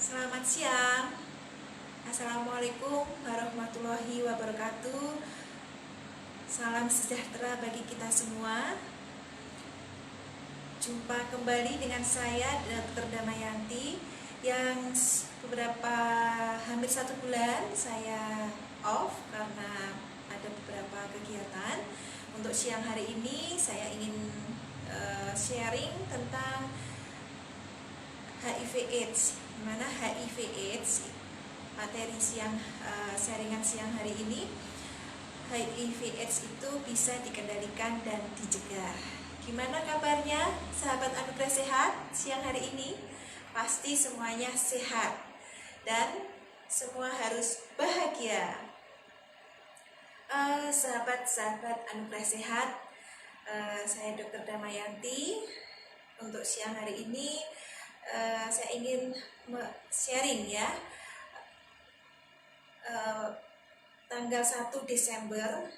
Selamat siang. Assalamualaikum warahmatullahi wabarakatuh. Salam sejahtera bagi kita semua. Jumpa kembali dengan saya Dr. Damayanti yang beberapa hampir 1 bulan saya off karena ada beberapa kegiatan. Untuk siang hari ini saya ingin sharing tentang HIV/AIDS. Dimana HIV/AIDS materi sharingan siang hari ini, HIV/AIDS itu bisa dikendalikan dan dicegah. Gimana kabarnya sahabat Anugerah Sehat siang hari ini? Pasti semuanya sehat dan semua harus bahagia. Sahabat-sahabat Anugerah Sehat, saya Dr. Damayanti. Untuk siang hari ini saya ingin sharing ya. Tanggal 1 Desember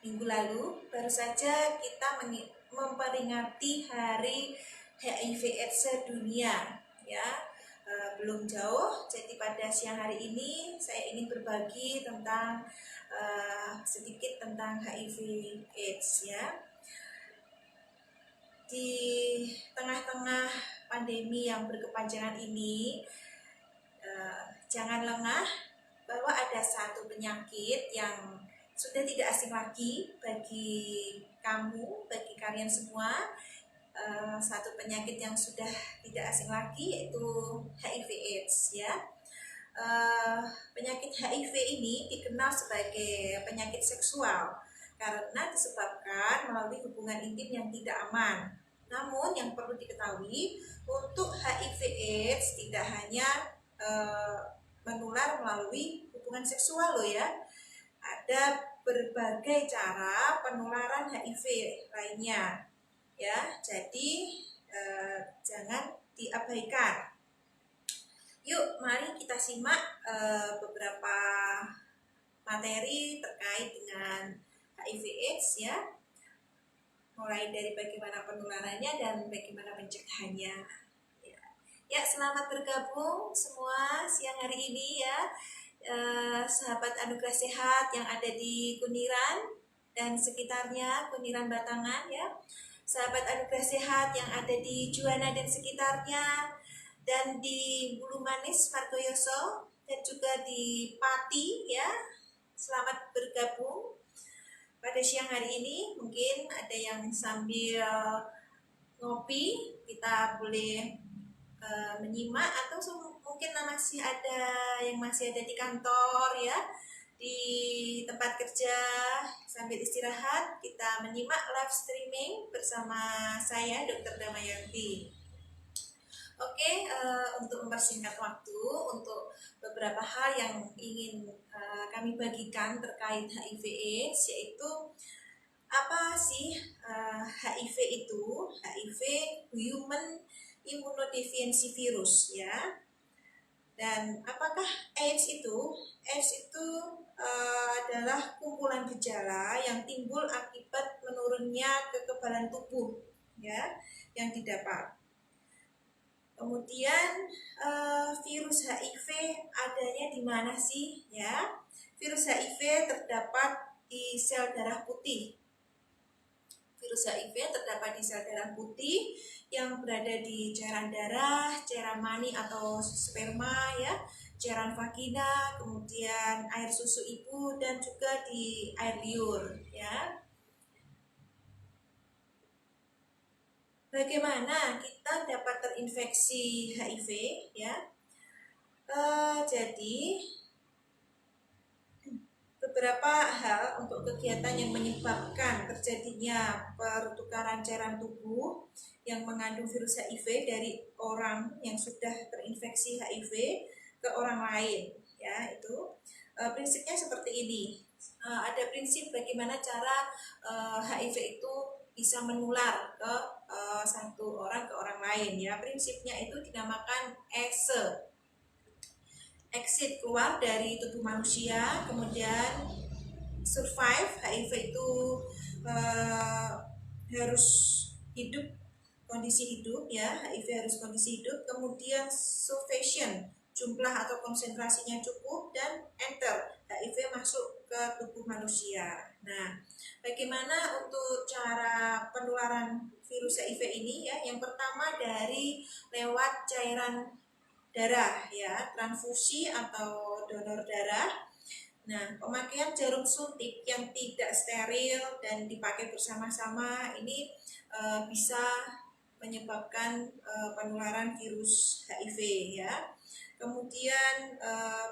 minggu lalu baru saja kita memperingati Hari HIV/AIDS sedunia ya. Belum jauh, jadi pada siang hari ini saya ingin berbagi tentang sedikit tentang HIV/AIDS ya. Di tengah-tengah pandemi yang berkepanjangan ini, jangan lengah bahwa ada satu penyakit yang sudah tidak asing lagi bagi kamu, bagi kalian semua. Satu penyakit yang sudah tidak asing lagi yaitu HIV/AIDS ya. Penyakit HIV ini dikenal sebagai penyakit seksual karena disebabkan melalui hubungan intim yang tidak aman. Namun yang perlu diketahui, untuk HIV/AIDS tidak hanya menular melalui hubungan seksual loh ya. Ada berbagai cara penularan HIV lainnya ya. Jadi jangan diabaikan. Yuk mari kita simak beberapa materi terkait dengan HIV/AIDS ya. Mulai dari bagaimana penularannya dan bagaimana pencegahannya. Ya, selamat bergabung semua siang hari ini ya. Sahabat Anugerah Sehat yang ada di Kuniran dan sekitarnya, Kuniran Batangan ya. Sahabat Anugerah Sehat yang ada di Juwana dan sekitarnya, dan di Bulu Manis, Margoyoso, dan juga di Pati ya. Selamat bergabung pada siang hari ini. Mungkin ada yang sambil ngopi, kita boleh menyimak, atau mungkin masih ada yang masih ada di kantor ya, di tempat kerja sambil istirahat, kita menyimak live streaming bersama saya Dr. Damayanti. Oke, untuk mempersingkat waktu, untuk beberapa hal yang ingin kami bagikan terkait HIV/AIDS, yaitu apa sih HIV itu? HIV Human Immunodeficiency Virus ya. Dan apakah AIDS itu? AIDS itu adalah kumpulan gejala yang timbul akibat menurunnya kekebalan tubuh ya yang didapat. Kemudian virus HIV adanya di mana sih ya? Virus HIV terdapat di sel darah putih. Virus HIV terdapat di sel darah putih yang berada di cairan darah, cairan mani atau sperma ya, cairan vagina, kemudian air susu ibu, dan juga di air liur ya. Bagaimana kita dapat terinfeksi HIV ya? Jadi beberapa hal untuk kegiatan yang menyebabkan terjadinya pertukaran cairan tubuh yang mengandung virus HIV dari orang yang sudah terinfeksi HIV ke orang lain ya. Itu prinsipnya seperti ini. Ada prinsip bagaimana cara HIV itu bisa menular ke satu orang ke orang lain ya. Prinsipnya itu dinamakan exit, keluar dari tubuh manusia, kemudian survive, HIV itu harus hidup, kondisi hidup ya, HIV harus kondisi hidup, kemudian sufficient, jumlah atau konsentrasinya cukup, dan enter, HIV masuk ke tubuh manusia. Nah, bagaimana untuk cara penularan virus HIV ini ya? Yang pertama dari lewat cairan darah ya, transfusi atau donor darah. Nah, pemakaian jarum suntik yang tidak steril dan dipakai bersama-sama ini bisa menyebabkan penularan virus HIV ya. Kemudian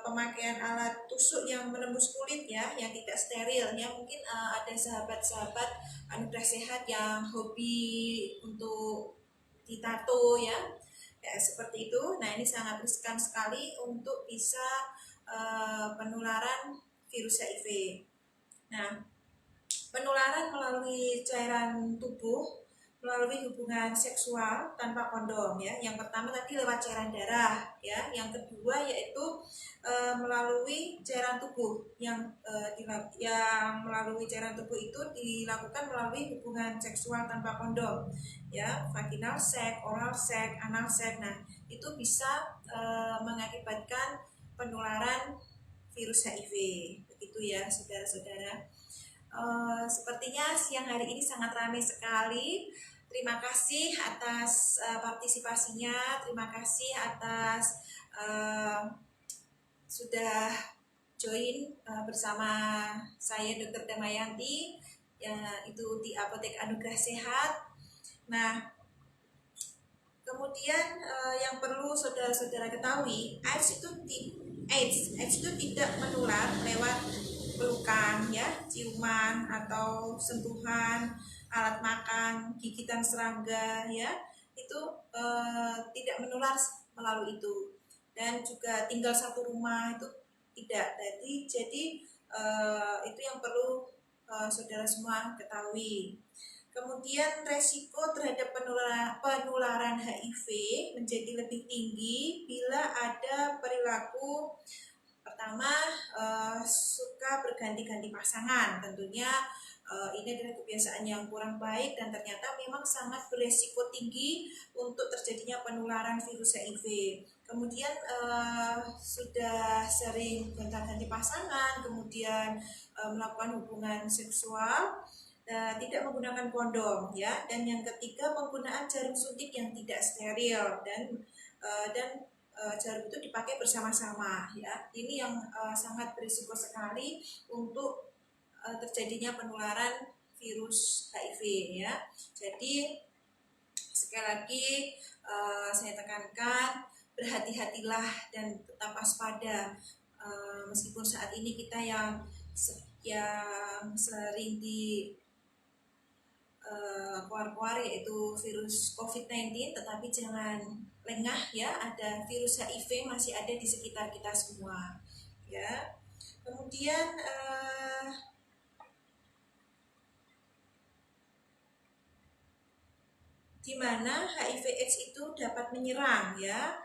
pemakaian alat tusuk yang menembus kulit ya, yang tidak steril ya. Mungkin ada sahabat-sahabat Anugerah Sehat yang hobi untuk ditato ya, seperti itu. Nah, ini sangat riskan sekali untuk bisa penularan virus HIV. Nah, penularan melalui cairan tubuh, melalui hubungan seksual tanpa kondom ya. Yang pertama tadi lewat cairan darah ya. Yang kedua yaitu melalui cairan tubuh yang melalui cairan tubuh itu dilakukan melalui hubungan seksual tanpa kondom ya, vaginal sex, oral sex, anal sex. Nah, itu bisa mengakibatkan penularan virus HIV. Begitu ya, saudara-saudara. Sepertinya siang hari ini sangat ramai sekali. Terima kasih atas partisipasinya. Terima kasih atas sudah join bersama saya Dr. Damayanti ya, itu di Apotek Anugerah Sehat. Nah, kemudian yang perlu saudara-saudara ketahui, AIDS itu tidak menular lewat pelukan ya, ciuman atau sentuhan, alat makan, gigitan serangga ya, itu tidak menular melalui itu. Dan juga tinggal satu rumah itu tidak. Jadi itu yang perlu saudara semua ketahui. Kemudian resiko terhadap penularan HIV menjadi lebih tinggi bila ada perilaku pertama suka berganti-ganti pasangan. Tentunya ini adalah kebiasaan yang kurang baik dan ternyata memang sangat beresiko tinggi untuk terjadinya penularan virus HIV. Kemudian sudah sering gonta-ganti pasangan, kemudian melakukan hubungan seksual, tidak menggunakan kondom ya, dan yang ketiga penggunaan jarum suntik yang tidak steril dan jarum itu dipakai bersama-sama ya. Ini yang sangat berisiko sekali untuk terjadinya penularan virus HIV ya. Jadi sekali lagi saya tekankan, berhati-hatilah dan tetap waspada. Meskipun saat ini kita yang sering di keluar-keluar yaitu virus COVID-19, tetapi jangan lengah ya, ada virus HIV masih ada di sekitar kita semua ya. Kemudian di mana HIV/AIDS itu dapat menyerang ya,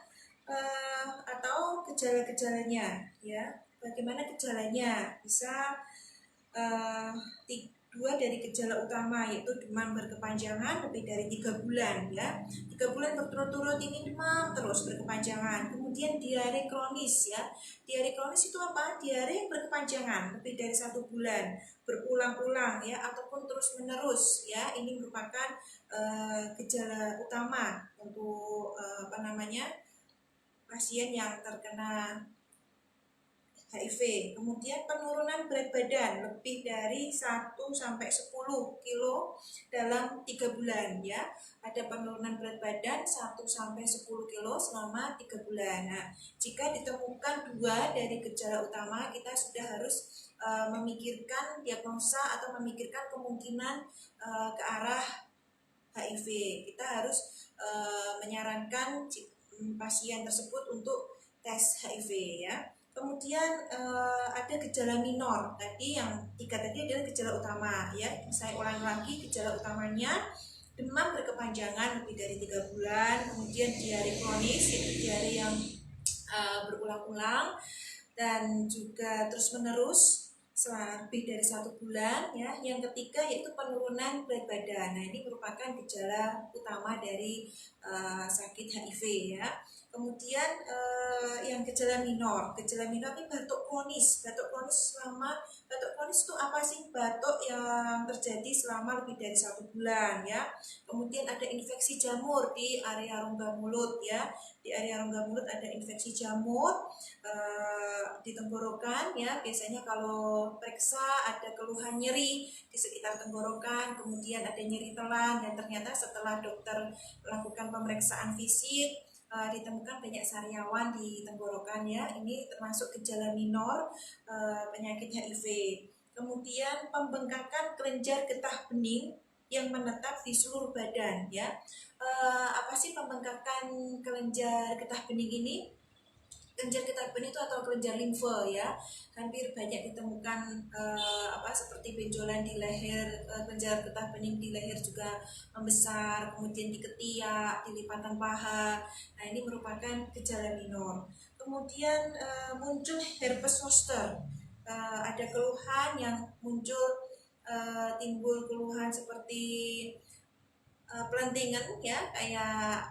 atau gejala-gejalanya ya. Bagaimana gejalanya? Bisa dua dari gejala utama, yaitu demam berkepanjangan lebih dari 3 bulan ya, 3 bulan berturut-turut ini demam terus berkepanjangan. Kemudian diare kronis ya. Diare kronis itu apa? Diare yang berkepanjangan lebih dari 1 bulan, berulang-ulang ya, ataupun terus menerus ya. Ini merupakan gejala utama untuk pasien yang terkena HIV. Kemudian penurunan berat badan lebih dari 1 sampai 10 kilo dalam 3 bulan ya. Ada penurunan berat badan 1 sampai 10 kilo selama 3 bulan. Nah, jika ditemukan 2 dari gejala utama, kita sudah harus memikirkan diagnosa atau memikirkan kemungkinan ke arah HIV. Kita harus menyarankan pasien tersebut untuk tes HIV ya. Kemudian ada gejala minor. Tadi yang 3 tadi adalah gejala utama ya. Saya ulangi lagi, gejala utamanya demam berkepanjangan lebih dari 3 bulan, kemudian diare kronis, itu diare yang berulang-ulang dan juga terus-menerus selama lebih dari 1 bulan ya. Yang ketiga yaitu penurunan berat badan. Nah, ini merupakan gejala utama dari sakit HIV ya. Kemudian yang gejala minor ini batuk kronis. Batuk kronis itu apa sih? Batuk yang terjadi selama lebih dari 1 bulan ya. Kemudian ada infeksi jamur di area rongga mulut ya. Di area rongga mulut ada infeksi jamur di tenggorokan ya. Biasanya kalau periksa ada keluhan nyeri di sekitar tenggorokan, kemudian ada nyeri telan, dan ternyata setelah dokter melakukan pemeriksaan fisik ditemukan banyak sariawan di tenggorokan ya. Ini termasuk gejala minor penyakit HIV. Kemudian pembengkakan kelenjar getah bening yang menetap di seluruh badan ya. Apa sih pembengkakan kelenjar getah bening ini? Kelenjar getah bening itu atau kelenjar limfe ya, hampir banyak ditemukan seperti benjolan di leher, kelenjar getah bening di leher juga membesar, kemudian di ketiak, di lipatan paha. Nah, ini merupakan gejala minor. Kemudian muncul herpes zoster. Ada keluhan yang muncul, timbul keluhan seperti pelentingan ya, kayak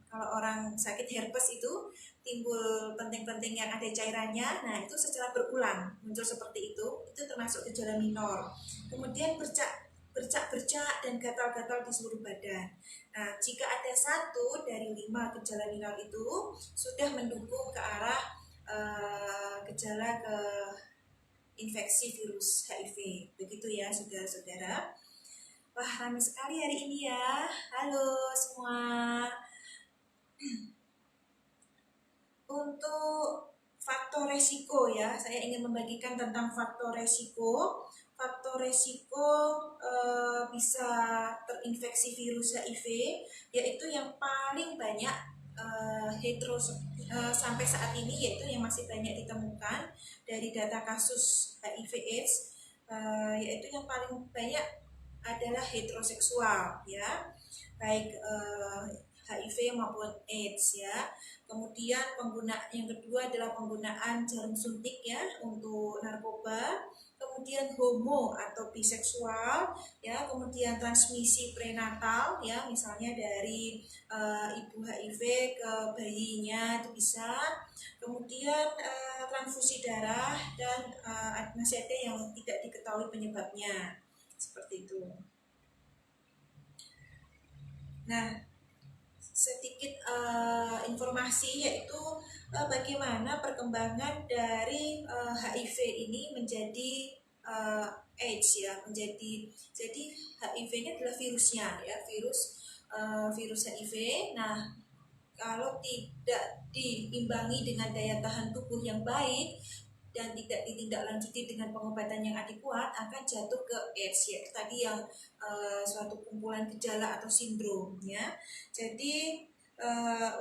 kalau orang sakit herpes itu timbul penting-penting yang ada cairannya. Nah, itu secara berulang muncul seperti itu termasuk gejala minor. Kemudian bercak dan gatal-gatal di seluruh badan. Nah, jika ada 1 dari 5 gejala minor itu sudah mendukung ke arah gejala ke infeksi virus HIV. Begitu ya, saudara-saudara. Wah, ramai sekali hari ini ya. Halo semua. Untuk faktor resiko ya, saya ingin membagikan tentang faktor resiko. Faktor resiko bisa terinfeksi virus HIV, yaitu yang paling banyak sampai saat ini, yaitu yang masih banyak ditemukan dari data kasus HIV/AIDS, yaitu yang paling banyak adalah heteroseksual ya, baik HIV maupun AIDS ya. Kemudian yang kedua adalah penggunaan jarum suntik ya untuk narkoba. Kemudian homo atau biseksual ya. Kemudian transmisi prenatal ya, misalnya dari ibu HIV ke bayinya itu bisa. Kemudian transfusi darah, dan masih ada yang tidak diketahui penyebabnya seperti itu. Nah, sedikit informasi yaitu bagaimana perkembangan dari HIV ini menjadi AIDS ya, jadi HIV ini adalah virusnya ya, virus HIV. Nah, kalau tidak diimbangi dengan daya tahan tubuh yang baik dan tidak ditindaklanjuti dengan pengobatan yang adekuat, akan jatuh ke AIDS ya, tadi yang suatu kumpulan gejala atau sindrom ya. Jadi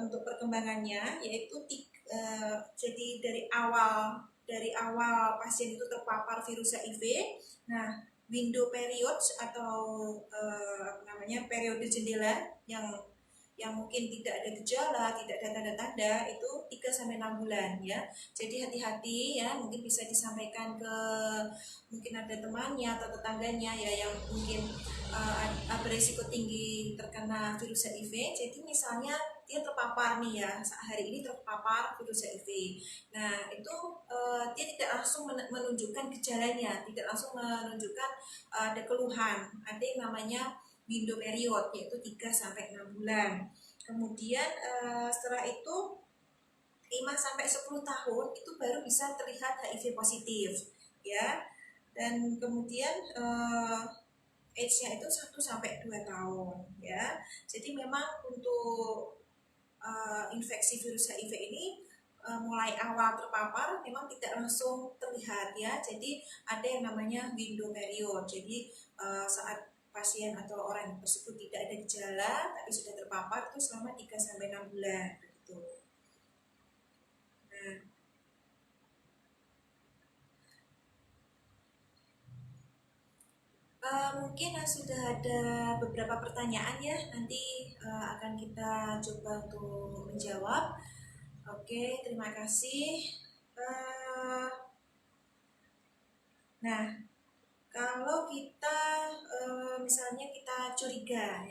untuk perkembangannya yaitu jadi dari awal pasien itu terpapar virus HIV. Nah, window period atau periode jendela yang mungkin tidak ada gejala, tidak ada tanda-tanda, itu 3-6 bulan ya. Jadi hati-hati ya, mungkin bisa disampaikan ke mungkin ada temannya atau tetangganya ya yang mungkin berisiko tinggi terkena virus HIV. Jadi misalnya dia terpapar nih ya, hari ini terpapar virus HIV. Nah, itu dia tidak langsung menunjukkan gejalanya, tidak langsung menunjukkan ada keluhan. Ada yang namanya window period, yaitu 3-6 bulan. Kemudian setelah itu 5-10 tahun itu baru bisa terlihat HIV positif ya. Dan kemudian age-nya itu 1-2 tahun ya. Jadi memang untuk infeksi virus HIV ini mulai awal terpapar memang tidak langsung terlihat ya. Jadi ada yang namanya window period. Jadi saat pasien atau orang tersebut tidak ada gejala tapi sudah terpapar itu selama 3-6 bulan begitu. Mungkin sudah ada beberapa pertanyaan ya, nanti akan kita coba untuk menjawab. Oke, terima kasih. Nah, kalau kita misalnya kita curiga,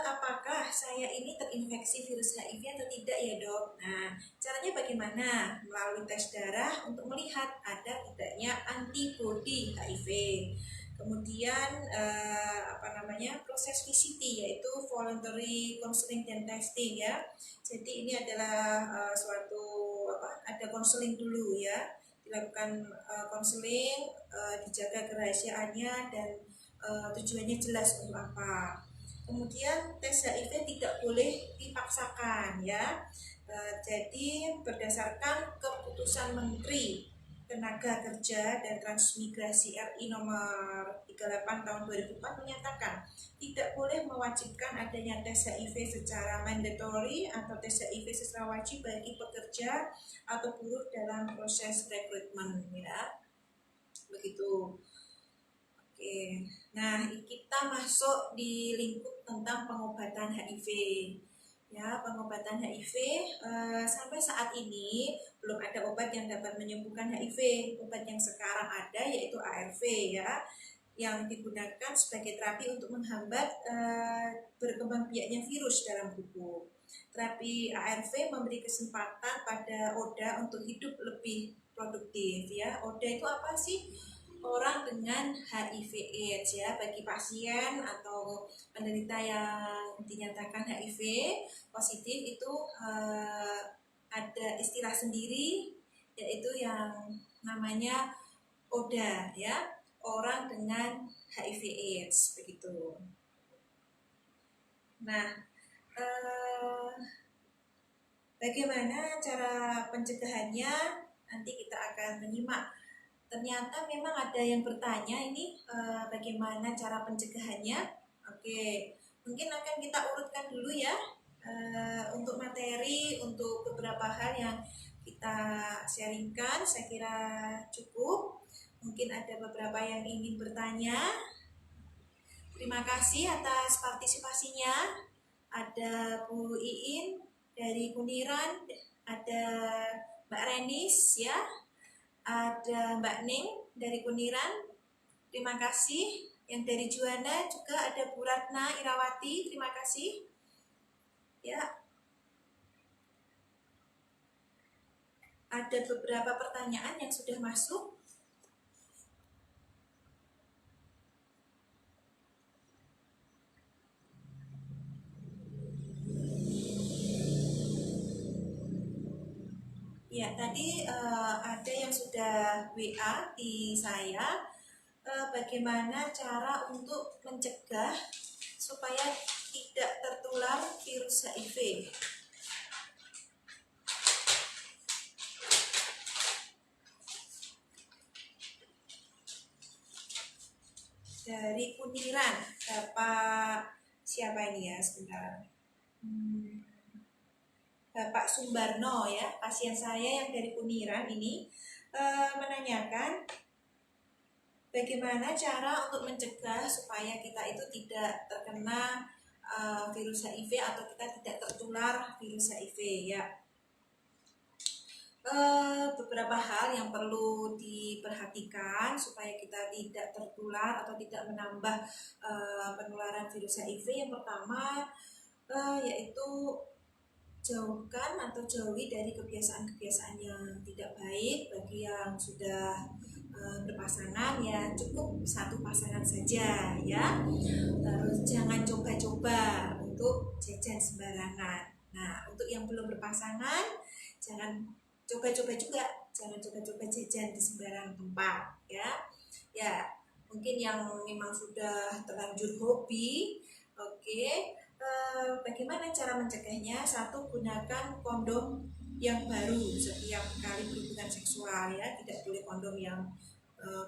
apakah saya ini terinfeksi virus HIV atau tidak ya dok? Nah, caranya bagaimana? Melalui tes darah untuk melihat ada tidaknya antibodi HIV. Kemudian proses VCT yaitu voluntary counseling dan testing ya. Jadi ini adalah ada konseling dulu ya, dilakukan konseling, dijaga kerahasiaannya dan tujuannya jelas untuk apa. Kemudian tes HIV tidak boleh dipaksakan ya. Jadi berdasarkan keputusan Menteri Tenaga Kerja dan Transmigrasi RI nomor 38 tahun 2004 menyatakan tidak boleh mewajibkan adanya tes HIV secara mandatory atau tes HIV secara wajib bagi pekerja atau buruh dalam proses rekrutmen ya. Begitu. Oke. Nah, kita masuk di lingkup tentang pengobatan HIV. Ya, pengobatan HIV sampai saat ini belum ada obat yang dapat menyembuhkan HIV. Obat yang sekarang ada yaitu ARV ya, yang digunakan sebagai terapi untuk menghambat berkembang biaknya virus dalam tubuh. Terapi ARV memberi kesempatan pada ODA untuk hidup lebih produktif ya. ODA itu apa sih? Orang dengan HIV/AIDS ya. Bagi pasien atau penderita yang dinyatakan HIV positif itu ada istilah sendiri yaitu yang namanya ODA ya, orang dengan HIV/AIDS begitu. Nah, bagaimana cara pencegahannya? Nanti kita akan menyimak. Ternyata memang ada yang bertanya ini bagaimana cara pencegahannya. Oke, mungkin akan kita urutkan dulu ya untuk materi, untuk beberapa hal yang kita sharingkan. Saya kira cukup. Mungkin ada beberapa yang ingin bertanya. Terima kasih atas partisipasinya. Ada Bu Iin dari Kuniran, ada Mbak Renis ya, ada Mbak Ning dari Kuniran, terima kasih. Yang dari Juanda juga ada Bu Ratna Irawati, terima kasih. Ya, ada beberapa pertanyaan yang sudah masuk. Ya, tadi ada yang sudah WA di saya. Bagaimana cara untuk mencegah supaya tidak tertular virus HIV. Dari Kuniran, Bapak siapa ini ya sebentar? Bapak Sumbarno ya, pasien saya yang dari Kuniran ini menanyakan bagaimana cara untuk mencegah supaya kita itu tidak terkena virus HIV atau kita tidak tertular virus HIV ya. Beberapa hal yang perlu diperhatikan supaya kita tidak tertular atau tidak menambah penularan virus HIV. Yang pertama yaitu jauhkan atau jauhi dari kebiasaan-kebiasaan yang tidak baik. Bagi yang sudah berpasangan ya cukup satu pasangan saja ya. Terus jangan coba-coba untuk jajan sembarangan. Nah, untuk yang belum berpasangan jangan coba-coba juga, jangan coba-coba jajan di sembarang tempat ya. Ya, mungkin yang memang sudah terlanjur hobi, oke. Bagaimana cara mencegahnya? Satu, gunakan kondom yang baru setiap kali berhubungan seksual ya, tidak boleh kondom yang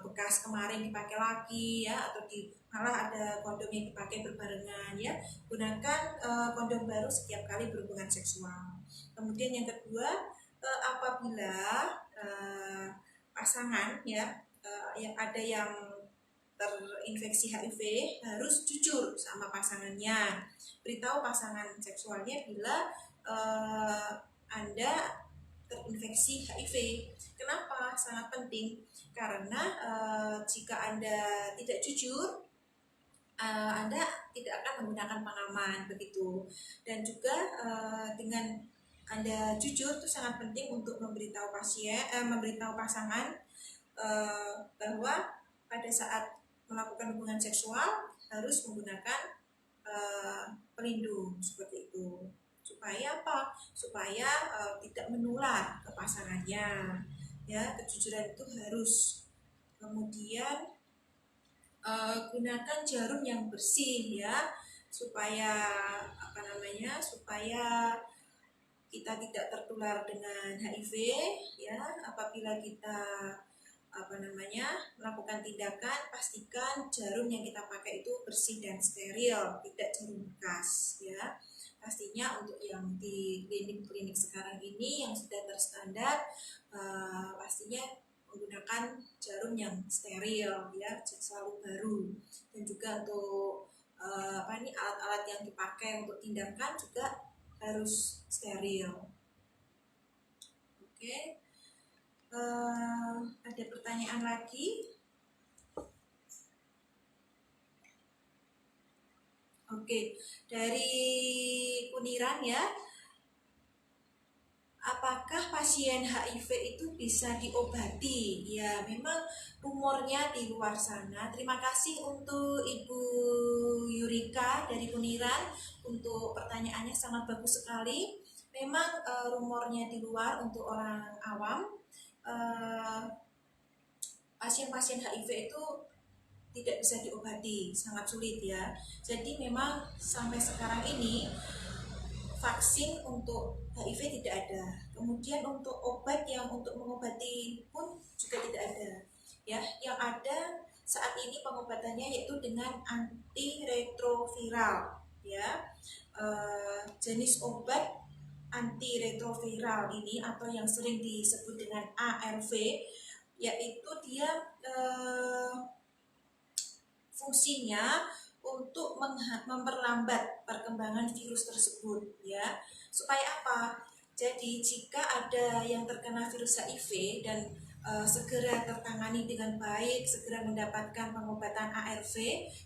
bekas kemarin dipakai lagi ya, atau malah ada kondom yang dipakai berbarengan ya. Gunakan kondom baru setiap kali berhubungan seksual. Kemudian yang kedua, apabila pasangan ya yang ada yang terinfeksi HIV harus jujur sama pasangannya, beritahu pasangan seksualnya bila Anda terinfeksi HIV. Kenapa? sangat penting karena jika Anda tidak jujur, Anda tidak akan menggunakan pengaman begitu. Dan juga dengan Anda jujur itu sangat penting untuk memberitahu memberitahu pasangan bahwa pada saat melakukan hubungan seksual harus menggunakan pelindung seperti itu. Supaya apa? Supaya tidak menular ke pasangannya. Ya, kejujuran itu harus. Kemudian gunakan jarum yang bersih ya, supaya supaya kita tidak tertular dengan HIV ya. Apabila kita melakukan tindakan, pastikan jarum yang kita pakai itu bersih dan steril, tidak jarum bekas ya. Pastinya untuk yang di klinik-klinik sekarang ini yang sudah terstandar, pastinya menggunakan jarum yang steril ya, selalu baru. Dan juga untuk alat-alat yang dipakai untuk tindakan juga harus steril. Oke. Ada pertanyaan lagi? Oke, dari Kuniran ya. Apakah pasien HIV itu bisa diobati? Ya, memang rumornya di luar sana. Terima kasih untuk Ibu Yurika dari Kuniran untuk pertanyaannya, sangat bagus sekali. Memang rumornya di luar untuk orang awam, pasien-pasien HIV itu tidak bisa diobati, sangat sulit ya. Jadi memang sampai sekarang ini vaksin untuk HIV tidak ada. Kemudian untuk obat yang untuk mengobati pun juga tidak ada. Ya, yang ada saat ini pengobatannya yaitu dengan antiretroviral. Ya, jenis obat antiretroviral ini atau yang sering disebut dengan ARV, yaitu dia fungsinya untuk memperlambat perkembangan virus tersebut ya. Supaya apa? Jadi jika ada yang terkena virus HIV dan segera tertangani dengan baik, segera mendapatkan pengobatan ARV,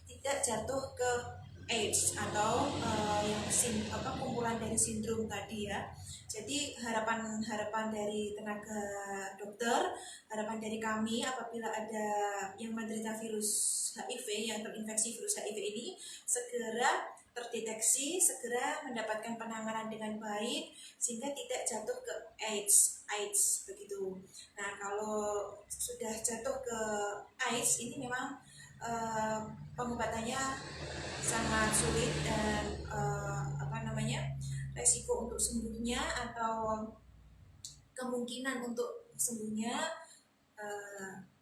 tidak jatuh ke AIDS atau kumpulan dari sindrom tadi ya. Jadi harapan dari tenaga dokter, harapan dari kami apabila ada yang menderita virus HIV, yang terinfeksi virus HIV ini, segera terdeteksi, segera mendapatkan penanganan dengan baik sehingga tidak jatuh ke AIDS begitu. Nah, kalau sudah jatuh ke AIDS ini memang pengobatannya sangat sulit dan resiko untuk sembuhnya atau kemungkinan untuk sembuhnya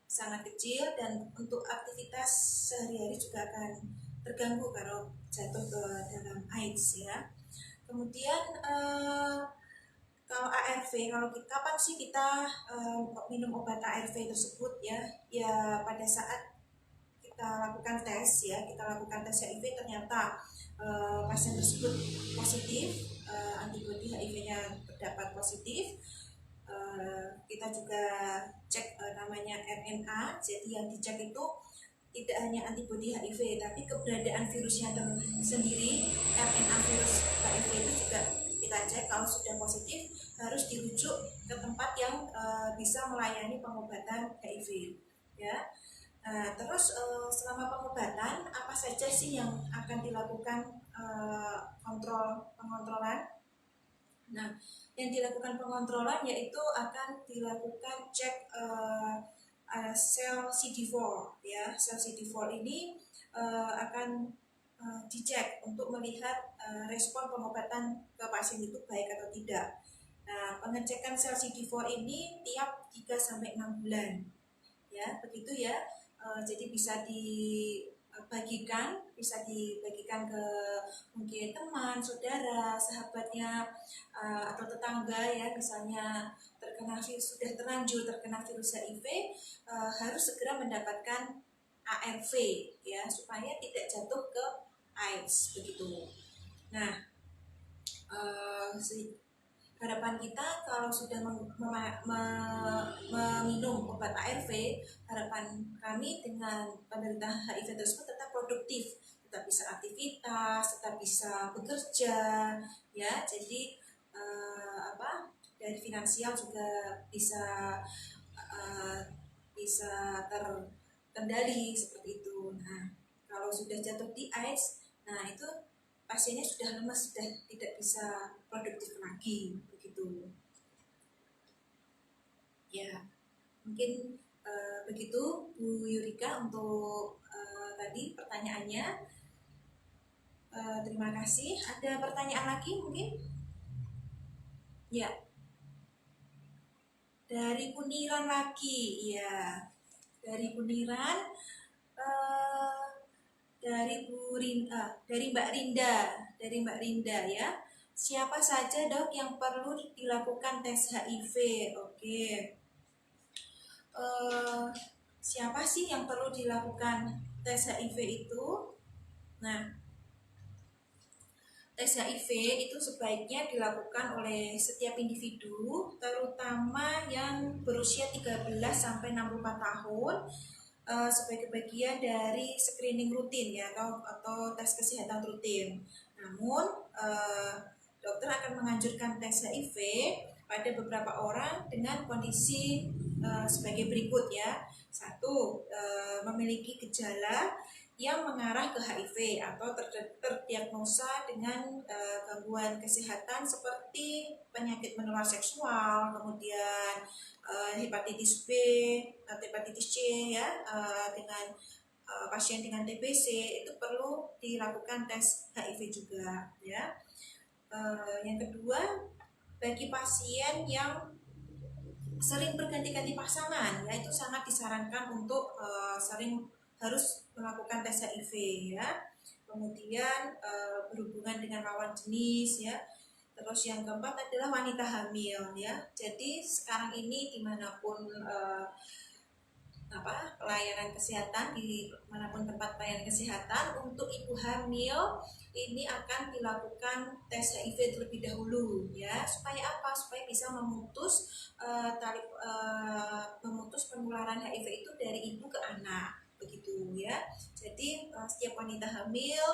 sangat kecil, dan untuk aktivitas sehari-hari juga akan terganggu kalau jatuh ke dalam AIDS ya. Kemudian kalau ARV, kapan sih kita minum obat ARV tersebut ya? Ya pada saat kita lakukan tes ya, HIV, ternyata pasien tersebut positif, antibodi HIV-nya terdapat positif. Kita juga cek namanya RNA. Jadi yang dicek itu tidak hanya antibodi HIV, tapi keberadaan virusnya sendiri. RNA virus HIV itu juga kita cek. Kalau sudah positif, harus dirujuk ke tempat yang bisa melayani pengobatan HIV ya. Terus selama pengobatan apa saja sih yang akan dilakukan pengontrolan? Nah, yang dilakukan pengontrolan yaitu akan dilakukan cek sel CD4 ya. Sel CD4 ini akan dicek untuk melihat respon pengobatan ke pasien itu baik atau tidak. Nah, pengecekan sel CD4 ini tiap 3 sampai 6 bulan. Ya, begitu ya. Jadi bisa dibagikan ke mungkin teman, saudara, sahabatnya, atau tetangga ya, misalnya sudah terlanjur terkena virus HIV, harus segera mendapatkan ARV ya, supaya tidak jatuh ke AIDS begitu. Nah, harapan kita kalau sudah meminum obat ARV, harapan kami dengan penderita HIV tersebut tetap produktif, tetap bisa aktivitas, tetap bisa bekerja, ya. Jadi dari finansial juga bisa bisa terkendali seperti itu. Nah, kalau sudah jatuh di AIDS, nah itu pasiennya sudah lemas, sudah tidak bisa produktif lagi, begitu. Ya, mungkin begitu Bu Yurika untuk tadi pertanyaannya. Terima kasih. Ada pertanyaan lagi mungkin? Ya, dari Kuniran lagi, ya. Dari Kuniran, dari Mbak Rinda ya. Siapa saja dok yang perlu dilakukan tes HIV? Oke. Siapa sih yang perlu dilakukan tes HIV itu? Nah, tes HIV itu sebaiknya dilakukan oleh setiap individu, terutama yang berusia 13 sampai 64 tahun, sebagai bagian dari screening rutin ya, atau tes kesehatan rutin. Namun dokter akan menganjurkan tes HIV pada beberapa orang dengan kondisi sebagai berikut ya. Satu, memiliki gejala yang mengarah ke HIV atau terdiagnosa dengan gangguan kesehatan seperti penyakit menular seksual, kemudian hepatitis B atau hepatitis C ya, dengan pasien dengan TBC itu perlu dilakukan tes HIV juga ya. Yang kedua, bagi pasien yang sering berganti-ganti pasangan ya, itu sangat disarankan untuk sering harus melakukan tes HIV ya. Kemudian berhubungan dengan lawan jenis ya. Terus yang keempat adalah wanita hamil ya. Jadi sekarang ini dimanapun pelayanan kesehatan, di manapun tempat pelayanan kesehatan, untuk ibu hamil ini akan dilakukan tes HIV terlebih dahulu ya. Supaya apa? Supaya bisa memutus memutus penularan HIV itu dari ibu ke anak, begitu ya. Jadi setiap wanita hamil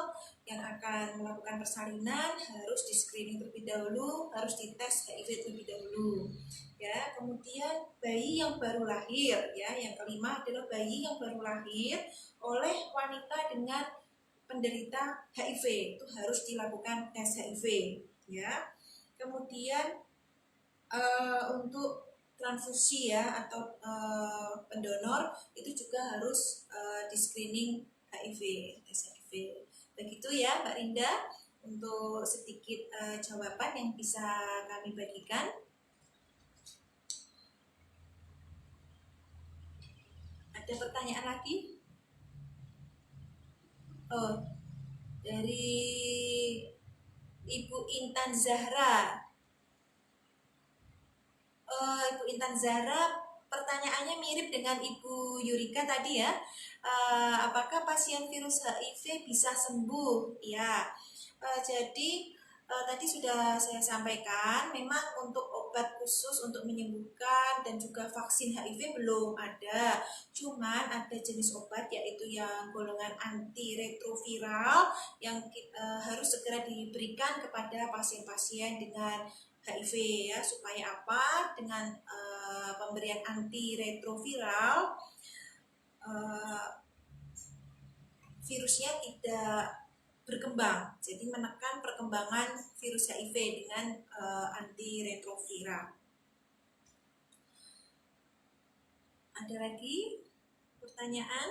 yang akan melakukan persalinan harus di screening terlebih dahulu, harus dites HIV terlebih dahulu ya. Kemudian bayi yang baru lahir ya, yang kelima adalah bayi yang baru lahir oleh wanita dengan penderita HIV, itu harus dilakukan tes HIV ya. Kemudian untuk transfusi ya, atau pendonor itu juga harus di screening HIV, tes HIV. Begitu ya Mbak Rinda, untuk sedikit jawaban yang bisa kami bagikan. Ada pertanyaan lagi? Oh, dari Ibu Intan Zahra. Ibu Intan Zahra, pertanyaannya mirip dengan Ibu Yurika tadi ya. Apakah pasien virus HIV bisa sembuh? Ya, jadi tadi sudah saya sampaikan, memang untuk obat khusus untuk menyembuhkan dan juga vaksin HIV belum ada. Cuman ada jenis obat yaitu yang golongan antiretroviral yang harus segera diberikan kepada pasien-pasien dengan HIV ya. Supaya apa? Dengan pemberian antiretroviral virusnya tidak berkembang, jadi menekan perkembangan virus HIV dengan antiretroviral. Ada lagi pertanyaan?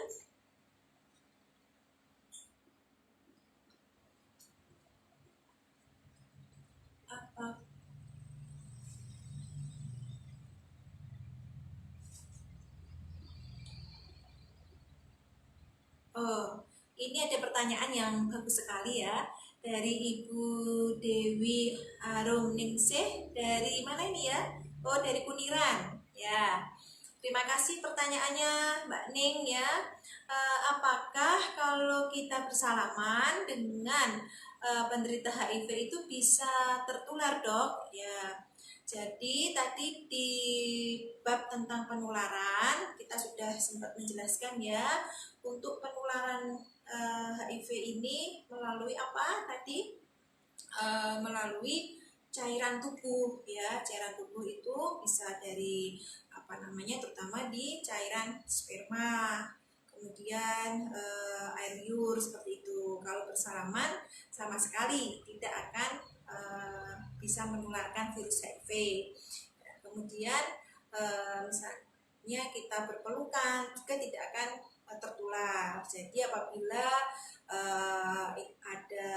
Apa? Oh, ini ada pertanyaan yang bagus sekali ya, dari Ibu Dewi Arumningsih. Dari mana ini ya? Oh, dari Kuniran ya. Terima kasih pertanyaannya Mbak Ning ya. Apakah kalau kita bersalaman dengan penderita HIV itu bisa tertular dok? Ya, Jadi tadi di bab tentang penularan kita sudah sempat menjelaskan ya, untuk penularan HIV ini melalui apa tadi? Melalui cairan tubuh ya. Cairan tubuh itu bisa dari apa namanya, terutama di cairan sperma, kemudian air liur seperti itu. Kalau bersalaman sama sekali tidak akan bisa menularkan virus HIV. Kemudian misalnya kita berpelukan juga tidak akan tertular. Jadi apabila ada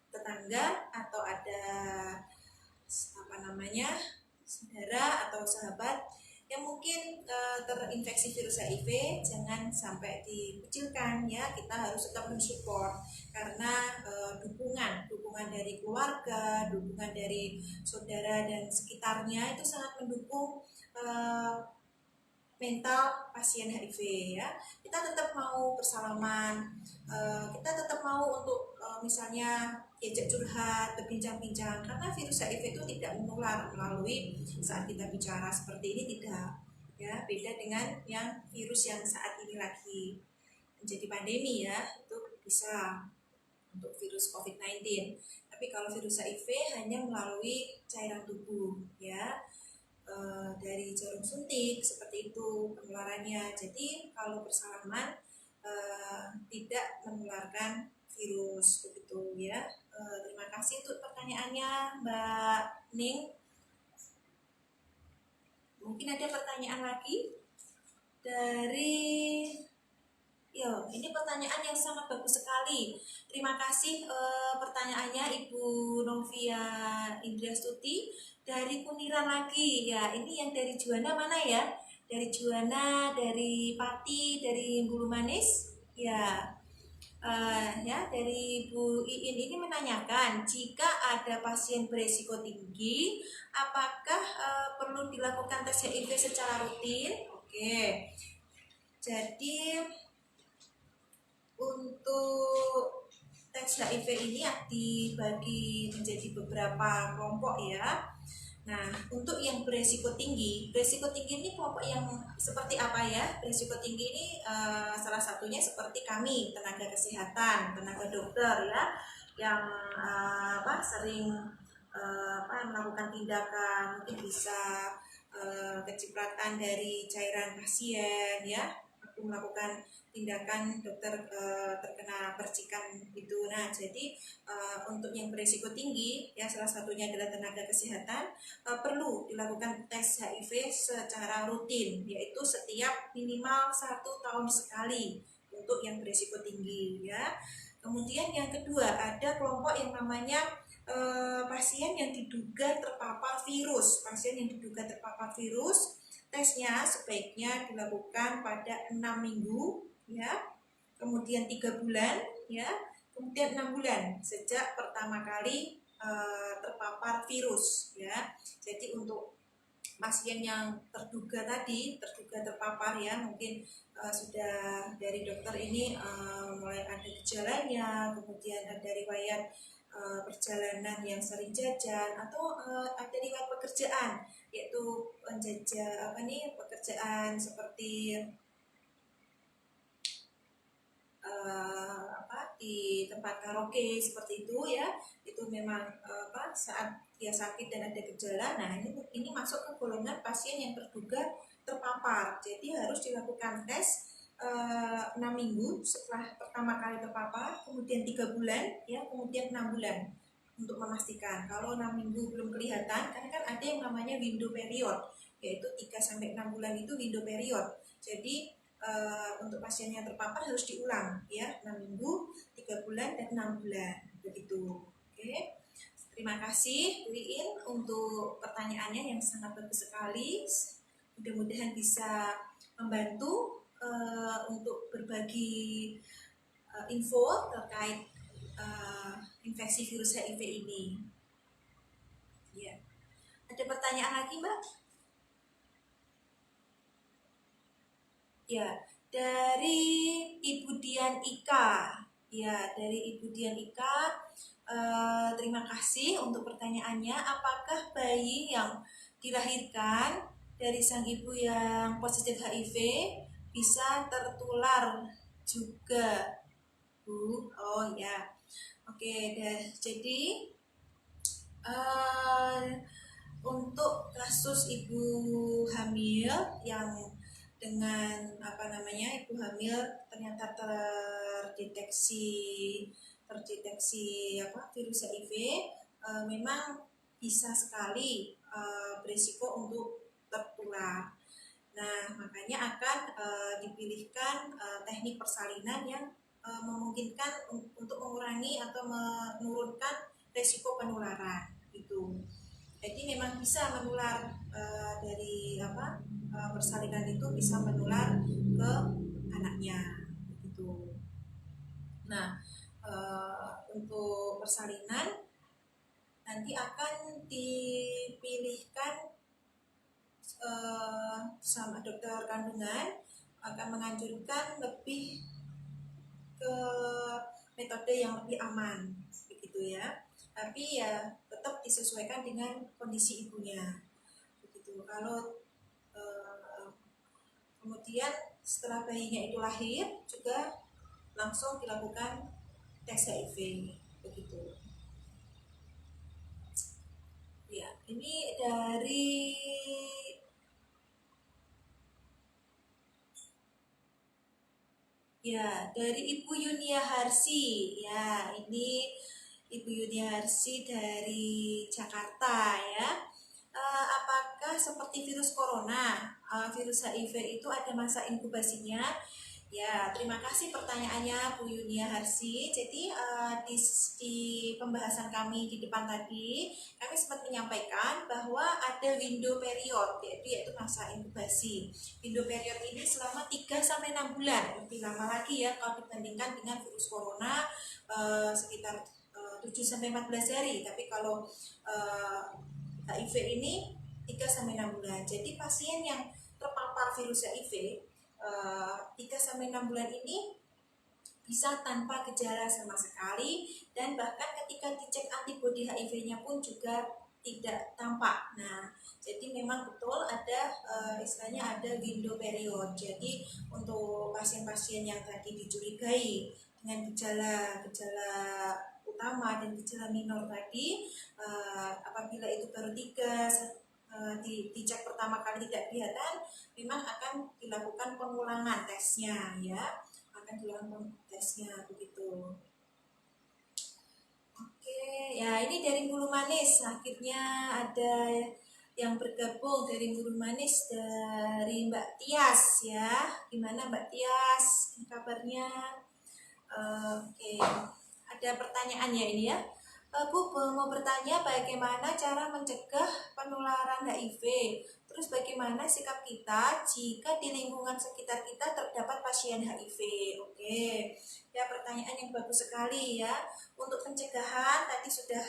tetangga atau ada apa namanya, saudara atau sahabat yang mungkin terinfeksi virus HIV, jangan sampai dikucilkan ya. Kita harus tetap mensupport karena dukungan dari keluarga, dukungan dari saudara dan sekitarnya itu sangat mendukung mental pasien HIV ya. Kita tetap mau bersalaman, kita tetap mau untuk misalnya diajak curhat, berbincang-bincang, karena virus HIV itu tidak menular melalui saat kita bicara seperti ini, tidak ya. Beda dengan yang virus yang saat ini lagi menjadi pandemi ya, itu bisa untuk virus COVID-19. Tapi kalau virus HIV hanya melalui cairan tubuh ya, dari jarum suntik seperti itu penularannya. Jadi kalau bersalaman tidak menularkan virus begitu ya. Terima kasih untuk pertanyaannya Mbak Ning. Mungkin ada pertanyaan lagi dari ini pertanyaan yang sangat bagus sekali. Terima kasih pertanyaannya Ibu Novia Indrastuti dari Kuniran lagi ya. Ini yang dari Juwana mana ya? Dari Juwana, dari Pati, dari Bulu Manis ya. Ya, dari Bu Iin ini menanyakan, jika ada pasien beresiko tinggi, apakah perlu dilakukan tes HIV secara rutin? Oke. Jadi untuk tes HIV ini dibagi menjadi beberapa kelompok ya. Nah, untuk yang beresiko tinggi ini kelompok yang seperti apa ya? Beresiko tinggi ini salah satunya seperti kami, tenaga kesehatan, tenaga dokter ya, yang sering melakukan tindakan, mungkin bisa kecipratan dari cairan pasien ya, melakukan tindakan dokter terkena percikan itu. Nah, jadi untuk yang berisiko tinggi ya, salah satunya adalah tenaga kesehatan, perlu dilakukan tes HIV secara rutin, yaitu setiap minimal 1 tahun sekali untuk yang berisiko tinggi ya. Kemudian yang kedua, ada kelompok yang namanya pasien yang diduga terpapar virus. Tesnya sebaiknya dilakukan pada 6 minggu ya, kemudian 3 bulan ya, kemudian 6 bulan sejak pertama kali terpapar virus ya. Jadi untuk pasien yang terduga terpapar ya, mungkin sudah dari dokter ini mulai ada gejalanya, kemudian ada riwayat perjalanan yang sering jajan, atau ada riwayat pekerjaan, yaitu pekerjaan seperti di tempat karaoke seperti itu ya. Itu memang saat dia sakit dan ada gejala. Nah, ini masuk ke golongan pasien yang terduga terpapar. Jadi harus dilakukan tes 6 minggu setelah pertama kali terpapar, kemudian 3 bulan ya, kemudian 6 bulan untuk memastikan. Kalau 6 minggu belum kelihatan, karena kan ada yang namanya window period, yaitu 3-6 bulan itu window period. Jadi untuk pasien yang terpapar harus diulang ya, 6 minggu, 3 bulan, dan 6 bulan begitu. Oke. Terima kasih Bu Iin untuk pertanyaannya yang sangat bagus sekali. Mudah-mudahan bisa membantu untuk berbagi info terkait infeksi virus HIV ini. Ya. Ada pertanyaan lagi, Mbak? Ya, dari Ibu Dian Ika. Ya, dari Ibu Dian Ika Terima kasih untuk pertanyaannya. Apakah bayi yang dilahirkan dari sang ibu yang positif HIV bisa tertular juga, Bu? Oh ya, oke deh. Jadi untuk kasus ibu hamil yang dengan ibu hamil ternyata terdeteksi virus HIV, memang bisa sekali berisiko untuk tertular. Nah, makanya akan dipilihkan teknik persalinan yang memungkinkan untuk mengurangi atau menurunkan risiko penularan itu. Jadi memang bisa menular dari persalinan itu bisa menular ke anaknya gitu. Nah, untuk persalinan nanti akan dipilihkan sama dokter kandungan, akan menganjurkan lebih ke metode yang lebih aman begitu ya. Tapi ya tetap disesuaikan dengan kondisi ibunya begitu. Kalau kemudian setelah bayinya itu lahir juga langsung dilakukan tes HIV begitu. Ya, ini dari Ibu Yunia Harsi. Ya, ini Ibu Yunia Harsi dari Jakarta ya. Apakah seperti virus corona, virus HIV itu ada masa inkubasinya? Ya, terima kasih pertanyaannya Bu Yunia Harsi. Jadi di pembahasan kami di depan tadi, kami sempat menyampaikan bahwa ada window period, yaitu masa inkubasi. Window period ini selama 3-6 bulan, lebih lama lagi ya kalau dibandingkan dengan virus corona sekitar 7-14 hari. Tapi kalau HIV ini 3-6 bulan. Jadi pasien yang terpapar virus HIV 3-6 bulan ini bisa tanpa gejala sama sekali, dan bahkan ketika dicek antibodi HIV-nya pun juga tidak tampak. Nah, jadi memang betul ada istilahnya ada window period. Jadi untuk pasien-pasien yang tadi dicurigai dengan gejala utama dan gejala minor tadi, apabila itu baru dicek pertama kali tidak kelihatan, memang akan dilakukan pengulangan tesnya ya, akan dilakukan tesnya begitu. Oke, ya ini dari Bulu Manis, akhirnya ada yang bergabung dari Bulu Manis, dari Mbak Tias ya. Gimana Mbak Tias kabarnya? Oke, ada pertanyaan ya ini ya. Bu mau bertanya bagaimana cara mencegah penularan HIV. Terus bagaimana sikap kita jika di lingkungan sekitar kita terdapat pasien HIV. Oke, ya pertanyaan yang bagus sekali ya. Untuk pencegahan tadi sudah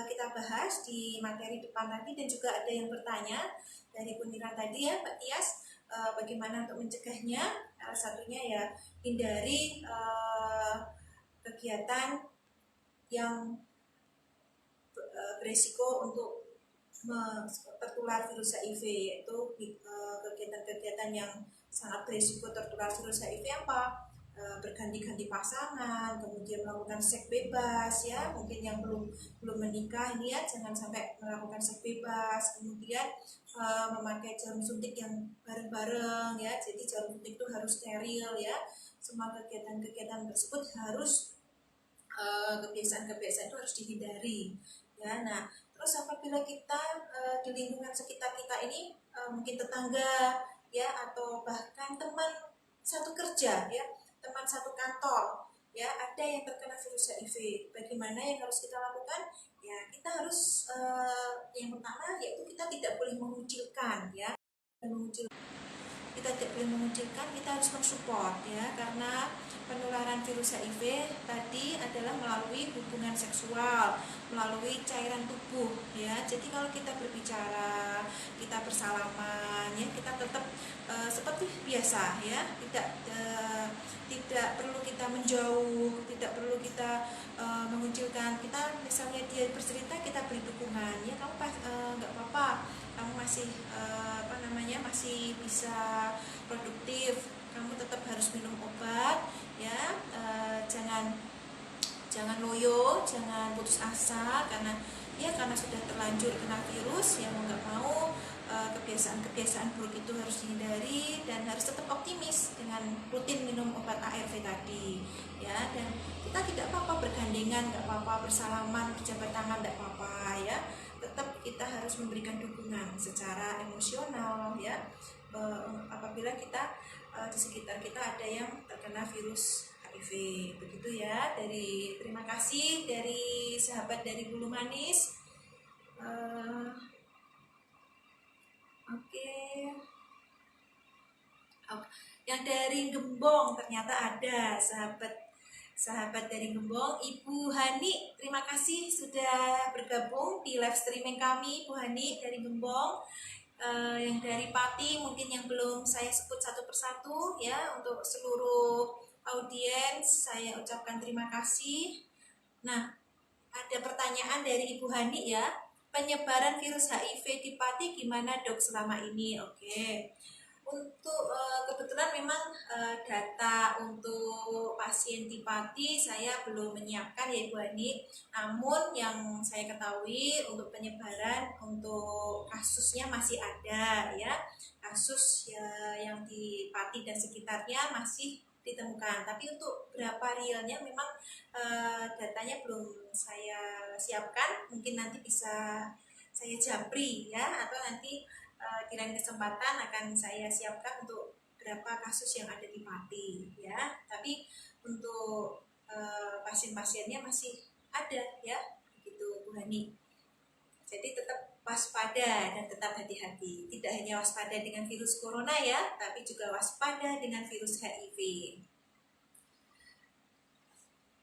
kita bahas di materi depan tadi, dan juga ada yang bertanya dari Buniran tadi ya Mbak Tias, bagaimana untuk mencegahnya. Salah satunya ya hindari kegiatan yang beresiko untuk tertular virus HIV, yaitu kegiatan-kegiatan yang sangat beresiko tertular virus HIV apa? Berganti-ganti pasangan, kemudian melakukan seks bebas ya, mungkin yang belum menikah ini ya jangan sampai melakukan seks bebas, kemudian memakai jarum suntik yang bareng-bareng ya, jadi jarum suntik itu harus steril ya. Semua kegiatan-kegiatan tersebut harus kebiasaan-kebiasaan itu harus dihindari ya. Nah, terus apabila kita di lingkungan sekitar kita ini mungkin tetangga ya, atau bahkan teman satu kerja ya, teman satu kantor ya, ada yang terkena virus HIV, bagaimana yang harus kita lakukan? Ya, kita harus yang pertama yaitu kita tidak boleh mengucilkan ya, kita tidak boleh mengucilkan, kita harus mensupport ya, karena penularan virus HIV tadi adalah melalui hubungan seksual, melalui cairan tubuh ya. Jadi kalau kita berbicara, kita bersalaman ya, kita tetap seperti biasa ya, tidak perlu kita menjauh, tidak perlu kita mengucilkan, kita dukungan, ya kamu nggak apa-apa, kamu masih masih bisa produktif, kamu tetap harus minum obat ya. Jangan loyo, jangan putus asa karena sudah terlanjur kena virus, ya mau nggak mau kebiasaan-kebiasaan buruk itu harus dihindari dan harus tetap optimis dengan rutin minum obat ARV tadi ya. Dan kita tidak apa-apa bergandengan, nggak apa-apa bersalaman, berjabat tangan, nggak apa-apa ya. Tetap kita harus memberikan dukungan secara emosional ya. Apabila kita di sekitar kita ada yang terkena virus HIV, begitu ya. Terima kasih dari sahabat dari Bulu Manis. Oke. Yang dari Gembong ternyata ada sahabat dari Gembong, Ibu Hani. Terima kasih sudah bergabung di live streaming kami, Ibu Hani dari Gembong. Yang dari Pati mungkin yang belum saya sebut satu persatu ya. Untuk seluruh audiens saya ucapkan terima kasih. Nah, ada pertanyaan dari Ibu Hani ya. Penyebaran virus HIV di Pati gimana dok selama ini? Oke. Untuk kebetulan memang data untuk pasien di Pati saya belum menyiapkan ya Ibu Hani. Namun yang saya ketahui untuk penyebaran untuk kasusnya masih ada ya. Kasus ya, yang di Pati dan sekitarnya masih ditemukan. Tapi untuk berapa realnya memang datanya belum saya siapkan. Mungkin nanti bisa saya japri ya, atau nanti di lain kesempatan akan saya siapkan untuk berapa kasus yang ada di Pati ya. Tapi untuk pasien-pasiennya masih ada ya, begitu Bu Hani. Jadi tetap waspada dan tetap hati-hati. Tidak hanya waspada dengan virus corona ya, tapi juga waspada dengan virus HIV.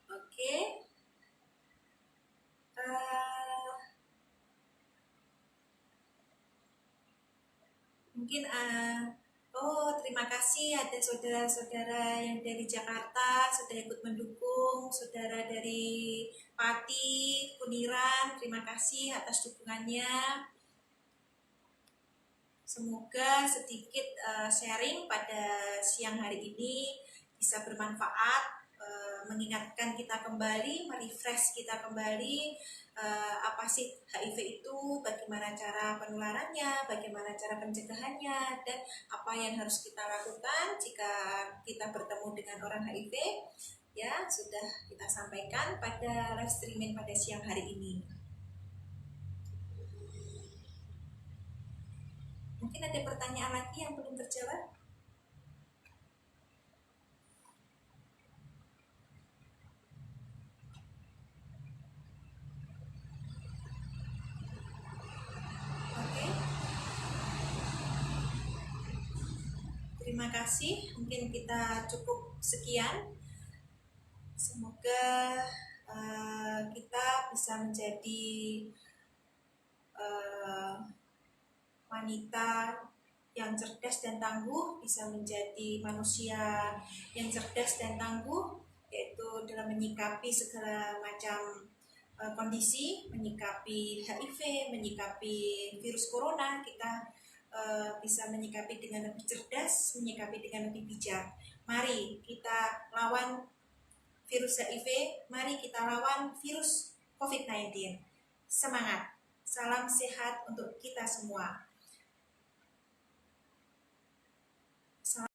Oke. Mungkin terima kasih ada saudara-saudara yang dari Jakarta sudah ikut mendukung, saudara dari Pati, Kuniran, terima kasih atas dukungannya. Semoga sedikit sharing pada siang hari ini bisa bermanfaat, mengingatkan kita kembali, merefresh kita kembali apa sih HIV itu, bagaimana cara penularannya, bagaimana cara pencegahannya, dan apa yang harus kita lakukan jika kita bertemu dengan orang HIV. Ya, sudah kita sampaikan pada live streaming pada siang hari ini. Mungkin ada pertanyaan lagi yang belum terjawab? Terima kasih, mungkin kita cukup sekian. Semoga kita bisa menjadi wanita yang cerdas dan tangguh, bisa menjadi manusia yang cerdas dan tangguh, yaitu dalam menyikapi segala macam kondisi, menyikapi HIV, menyikapi virus corona. Kita bisa menyikapi dengan lebih cerdas, menyikapi dengan lebih bijak. Mari kita lawan virus HIV, mari kita lawan virus COVID-19. Semangat, salam sehat untuk kita semua.